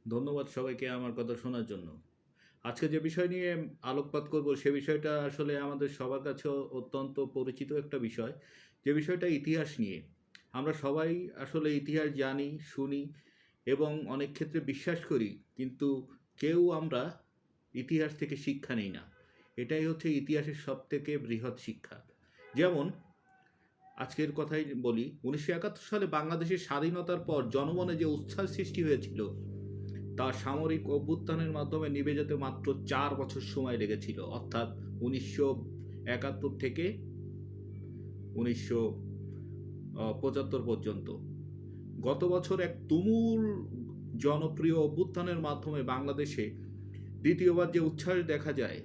ধন্যবাদ সবাইকে আমার কথা শোনার জন্য। আজকে যে বিষয় নিয়ে আলোকপাত করব সে বিষয়টা আসলে আমাদের সবার কাছে অত্যন্ত পরিচিত একটা বিষয়। যে বিষয়টা ইতিহাস নিয়ে। আমরা সবাই আসলে ইতিহাস জানি, শুনি এবং অনেক ক্ষেত্রে বিশ্বাস করি। কিন্তু কেউ আমরা ইতিহাস থেকে শিক্ষা নেই না। এটাই হচ্ছে ইতিহাসের সবথেকে বৃহৎ শিক্ষা। যেমন আজকের কথাই বলি, ১৯৭১ সালে বাংলাদেশের স্বাধীনতার পর জনমনে যে উচ্ছ্বাস সৃষ্টি হয়েছিল তা সামরিক অভ্যুত্থানের মাধ্যমে নিভে যেতে মাত্র ৪ বছর সময় লেগেছিল, অর্থাৎ ১৯৭১ থেকে ১৯৭৫ পর্যন্ত। গত বছর এক তুমুল জনপ্রিয় অভ্যুত্থানের মাধ্যমে বাংলাদেশে দ্বিতীয়বার যে উচ্ছ্বাস দেখা যায়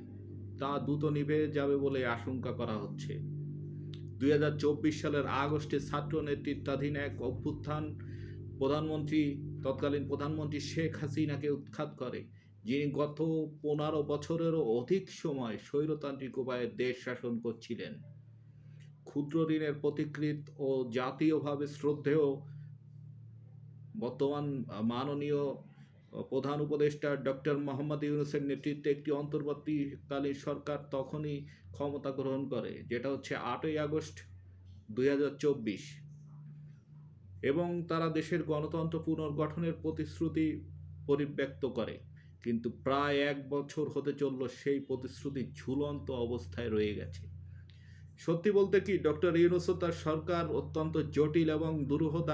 তা দ্রুত নিভে যাবে বলে আশঙ্কা করা হচ্ছে। ২০২৪ সালের আগস্টে ছাত্র নেতৃত্বাধীন এক অভ্যুত্থান তৎকালীন প্রধানমন্ত্রী শেখ হাসিনাকে উৎখাত করে, যিনি গত ১৫ বছরেরও অধিক সময় স্বৈরতান্ত্রিক উপায়ে দেশ শাসন করছিলেন। ক্ষুদ্র ঋণের পথিকৃৎ ও জাতীয়ভাবে শ্রদ্ধেয় বর্তমান মাননীয় প্রধান উপদেষ্টা ডক্টর মোহাম্মদ ইউনূসের নেতৃত্বে একটি অন্তর্বর্তীকালীন সরকার তখনই ক্ষমতা গ্রহণ করে, যেটা হচ্ছে ৮ই আগস্ট ২০২৪, এবং তারা দেশের গণতন্ত্র পুনর্গঠনের প্রতিশ্রুতি পরিব্যক্ত করে। কিন্তু প্রায় ১ বছর হতে চলল সেই প্রতিশ্রুতি ঝুলন্ত অবস্থায় রয়ে গেছে। সত্যি বলতে কি, ডক্টর ইউনূস ও তার সরকার অত্যন্ত জটিল এবং দুরূহ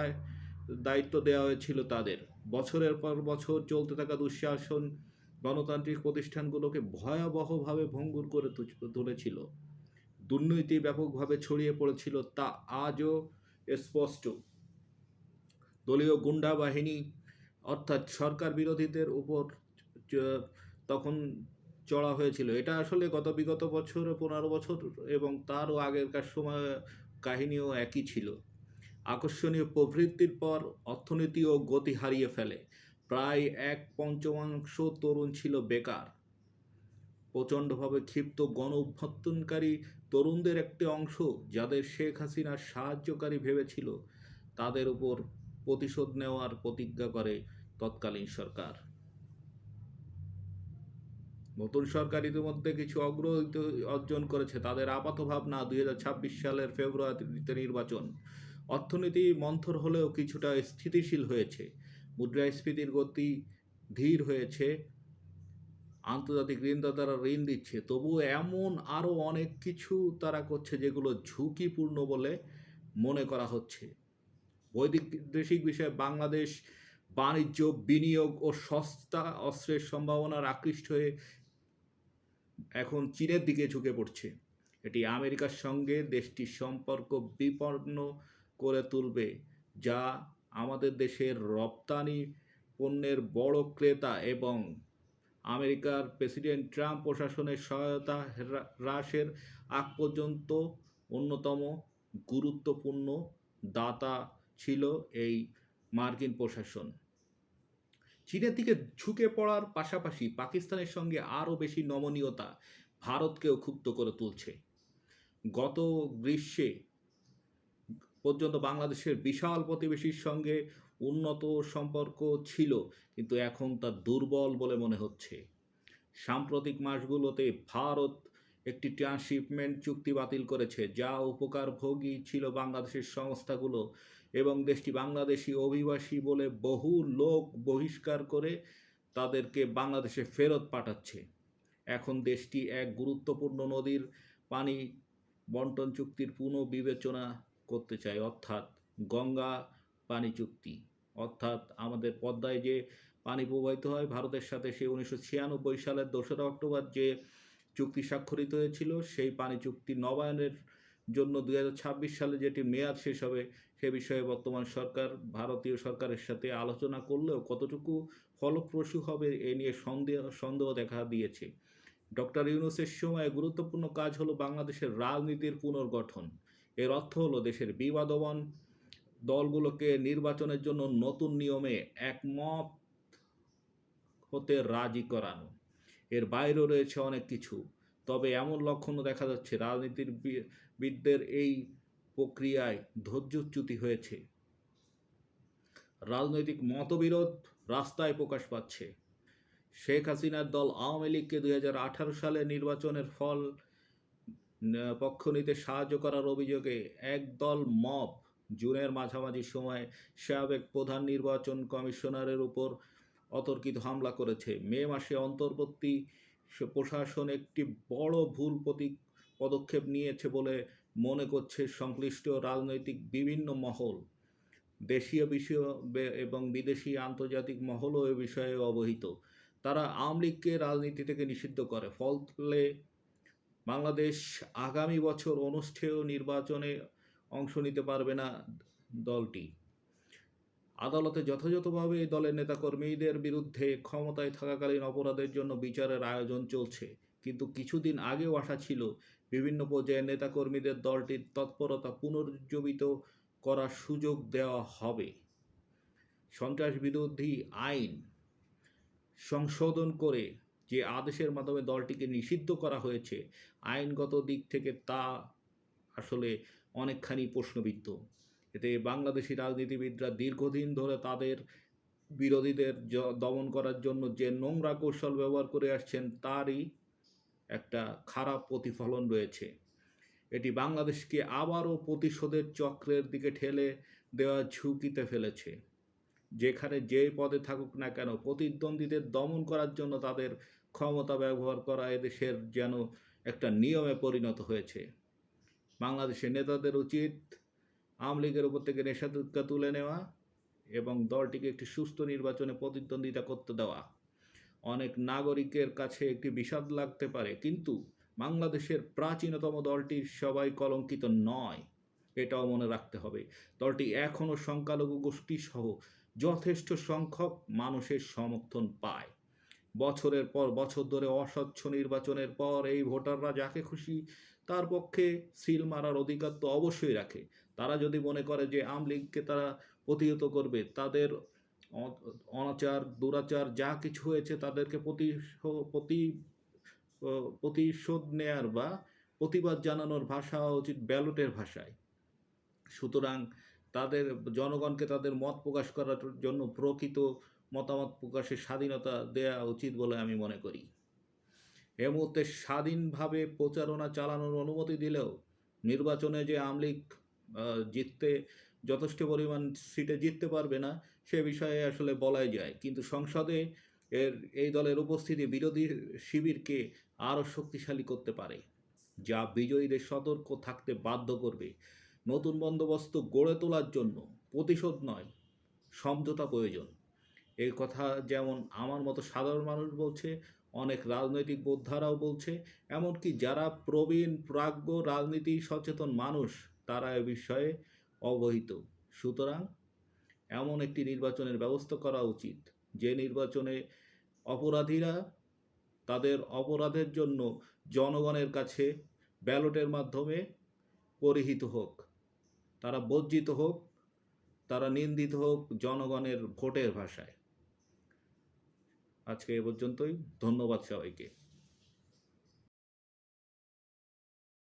দায়িত্ব দেওয়া হয়েছিল তাদের। বছরের পর বছর চলতে থাকা দুঃশাসন গণতান্ত্রিক প্রতিষ্ঠানগুলোকে ভয়াবহভাবে ভঙ্গুর করে তুলেছিল। দুর্নীতি ব্যাপকভাবে ছড়িয়ে পড়েছিল, তা আজও স্পষ্ট। দলীয় গুন্ডা বাহিনী অর্থাৎ সরকার বিরোধীদের উপর চ- তখন চড়া হয়েছিল। এটা আসলে বিগত বছরে ১৫ বছর এবং তারও আগেরকার সময় কাহিনীও একই ছিল। আকর্ষণীয় প্রবৃত্তির পর অর্থনীতিও গতি হারিয়ে ফেলে। প্রায় এক পঞ্চমাংশ তরুণ ছিল বেকার। প্রচণ্ডভাবে ক্ষিপ্ত গণ অভ্যুত্থানকারী তরুণদের একটি অংশ, যাদের শেখ হাসিনার সাহায্যকারী ভেবেছিল, তাদের উপর প্রতিশোধ নেওয়ার প্রতিজ্ঞা করে তৎকালীন সরকার। নতুন সরকার ইতিমধ্যে কিছু অগ্রগতি অর্জন করেছে। তাদের আপাত ভাবনা ২০২৬ সালের ফেব্রুয়ারিতে নির্বাচন। অর্থনীতি মন্থর হলেও কিছুটা স্থিতিশীল হয়েছে। মুদ্রাস্ফীতির গতি ধীর হয়েছে। আন্তর্জাতিক ঋণদাতারা ঋণ দিচ্ছে, তবুও এমন আরও অনেক কিছু তারা করছে যেগুলো ঝুঁকিপূর্ণ বলে মনে করা হচ্ছে। বৈদেশিক বিষয়ে বাংলাদেশ বাণিজ্য, বিনিয়োগ ও সস্তা অস্ত্রের সম্ভাবনার আকৃষ্ট হয়ে এখন চীনের দিকে ঝুঁকে পড়ছে। এটি আমেরিকার সঙ্গে দেশটির সম্পর্ক বিপন্ন করে তুলবে, যা আমাদের দেশের রপ্তানি পণ্যের বড় ক্রেতা, এবং আমেরিকার প্রেসিডেন্ট ট্রাম্প প্রশাসনের সহায়তা হ্রাসের আগ পর্যন্ত অন্যতম গুরুত্বপূর্ণ দাতা ছিল এই মার্কিন প্রশাসন। চীনের দিকে ঝুঁকে পড়ার পাশাপাশি পাকিস্তানের সঙ্গে আরও বেশি নমনীয়তা ভারতকেও ক্ষুব্ধ করে তুলছে। গত গ্রীষ্মে পর্যন্ত বাংলাদেশের বিশাল প্রতিবেশীর সঙ্গে উন্নত সম্পর্ক ছিল, কিন্তু এখন তা দুর্বল বলে মনে হচ্ছে। সাম্প্রতিক মাসগুলোতে ভারত একটি ট্রান্সশিপমেন্ট চুক্তি বাতিল করেছে, যা উপকারভোগী ছিল বাংলাদেশের সংস্থাগুলো, এবং দেশটি বাংলাদেশি অভিবাসী বলে বহু লোক বহিষ্কার করে তাদেরকে বাংলাদেশে ফেরত পাঠাচ্ছে। এখন দেশটি এক গুরুত্বপূর্ণ নদীর পানি বন্টন চুক্তির পুনঃবিবেচনা করতে চায়, অর্থাৎ গঙ্গা পানি চুক্তি। অর্থাৎ আমাদের পদ্মায় যে পানি প্রবাহিত হয় ভারতের সাথে, সেই ১৯৯৬ সালের ২রা অক্টোবর যে চুক্তি স্বাক্ষরিত হয়েছিল, সেই পানি চুক্তি নবায়নের জন্য ২০২৬ সালে যেটি মেয়াদ শেষ হবে, সে বিষয়ে বর্তমান সরকার ভারতীয় সরকারের সাথে আলোচনা করলেও কতটুকু ফলপ্রসূ হবে এ নিয়ে সন্দেহ দেখা দিয়েছে। ডক্টর ইউনূসের সময়ে গুরুত্বপূর্ণ কাজ হলো বাংলাদেশের রাজনীতির পুনর্গঠন। এর অর্থ হলো দেশের বিবাদমান দলগুলোকে নির্বাচনের জন্য নতুন নিয়মে একমত হতে রাজি করানো। এর বাইরেও রয়েছে অনেক কিছু। তবে এমন লক্ষণও দেখা যাচ্ছে রাজনীতিবিদদের এই প্রক্রিয়ায় ধৈর্যচ্যুতি হয়েছে। রাজনৈতিক মতবিরোধ রাস্তায় প্রকাশ পাচ্ছে। শেখ হাসিনার দল আওয়ামী লীগকে 2018 সালে নির্বাচনের ফল পক্ষ নিতে সাহায্য করার অভিযোগে একদল মব জুনের মাঝামাঝি সময়ে সাবেক প্রধান নির্বাচন কমিশনারের উপর অতর্কিত হামলা করেছে। মে মাসে অন্তর্বর্তী প্রশাসন একটি বড় ভুল পদক্ষেপ নিয়েছে বলে মনে করছে সংশ্লিষ্ট রাজনৈতিক বিভিন্ন মহল। দেশীয় বিষয় এবং বিদেশি আন্তর্জাতিক মহলও এ বিষয়ে অবহিত। তারা আওয়ামী লীগকে রাজনীতি থেকে নিষিদ্ধ করে, ফলে বাংলাদেশ আগামী বছর অনুষ্ঠেয় নির্বাচনে অংশ নিতে পারবে না দলটি। আদালতে যথাযথভাবে এই দলের নেতাকর্মীদের বিরুদ্ধে ক্ষমতায় থাকাকালীন অপরাধের জন্য বিচারের আয়োজন চলছে, কিন্তু কিছুদিন আগেও আশা ছিল বিভিন্ন পর্যায়ের নেতাকর্মীদের দলটির তৎপরতা পুনরুজ্জীবিত করার সুযোগ দেওয়া হবে। সন্ত্রাস বিরোধী আইন সংশোধন করে যে আদেশের মাধ্যমে দলটিকে নিষিদ্ধ করা হয়েছে, আইনগত দিক থেকে তা আসলে অনেকখানি প্রশ্নবিদ্ধ। এতে বাংলাদেশি রাজনীতিবিদরা দীর্ঘদিন ধরে তাদের বিরোধীদের দমন করার জন্য যে নোংরা কৌশল ব্যবহার করে আসছেন, তারই একটা খারাপ প্রতিফলন রয়েছে। এটি বাংলাদেশকে আবারও প্রতিশোধের চক্রের দিকে ঠেলে দেওয়ার ঝুঁকিতে ফেলেছে। যেখানে যে পদে থাকুক না কেন, প্রতিদ্বন্দ্বীদের দমন করার জন্য তাদের ক্ষমতা ব্যবহার করা এদেশের যেন একটা নিয়মে পরিণত হয়েছে। বাংলাদেশের নেতাদের উচিত আওয়ামী লীগের উপর থেকে নিষেধাজ্ঞা তুলে নেওয়া এবং দলটিকে একটি সুস্থ নির্বাচনে প্রতিদ্বন্দ্বিতা করতে দেওয়া। অনেক নাগরিকের কাছে একটি বিষাদ লাগতে পারে, কিন্তু বাংলাদেশের প্রাচীনতম দলটির সবাই কলঙ্কিত নয়, এটাও মনে রাখতে হবে। দলটি এখনও সংখ্যালঘু গোষ্ঠী সহ যথেষ্ট সংখ্যক মানুষের সমর্থন পায়। বছরের পর বছর ধরে অস্বচ্ছ নির্বাচনের পর এই ভোটাররা যাকে খুশি তার পক্ষে সিল মারার অধিকার তো অবশ্যই রাখে। তারা যদি মনে করে যে আওয়ামী লীগকে তারা প্রতিহত করবে, তাদের অনাচার দুরাচার যা কিছু হয়েছে তাদেরকে প্রতিশোধ নেয়ার বা প্রতিবাদ জানানোর ভাষা হওয়া উচিত ব্যালটের ভাষায়। সুতরাং তাদের জনগণকে তাদের মত প্রকাশ করার জন্য প্রকৃত মতামত প্রকাশের স্বাধীনতা দেওয়া উচিত বলে আমি মনে করি। এ মুহূর্তে স্বাধীনভাবে প্রচারণা চালানোর অনুমতি দিলেও নির্বাচনে যে আওয়ামী লীগ জিততে যথেষ্ট পরিমাণ সিটে জিততে পারবে না সে বিষয়ে আসলে বলাই যায়, কিন্তু সংসদে এই দলের উপস্থিতি বিরোধী শিবিরকে আরও শক্তিশালী করতে পারে, যা বিজয়ীদের সতর্ক থাকতে বাধ্য করবে। নতুন বন্দোবস্ত গড়ে তোলার জন্য প্রতিশোধ নয়, সমঝোতা প্রয়োজন। এই কথা যেমন আমার মতো সাধারণ মানুষ বলছে, অনেক রাজনৈতিক বোদ্ধারাও বলছে, এমনকি যারা প্রবীণ প্রাজ্ঞ রাজনীতি সচেতন মানুষ তারা এ বিষয়ে অবহিত। সুতরাং এমন একটি নির্বাচনের ব্যবস্থা করা উচিত যে নির্বাচনে অপরাধীরা তাদের অপরাধের জন্য জনগণের কাছে ব্যালটের মাধ্যমে পরিহিত হোক, তারা বর্জিত হোক, তারা নিন্দিত হোক জনগণের ভোটের ভাষায়। আজকে এ পর্যন্তই। ধন্যবাদ সবাইকে।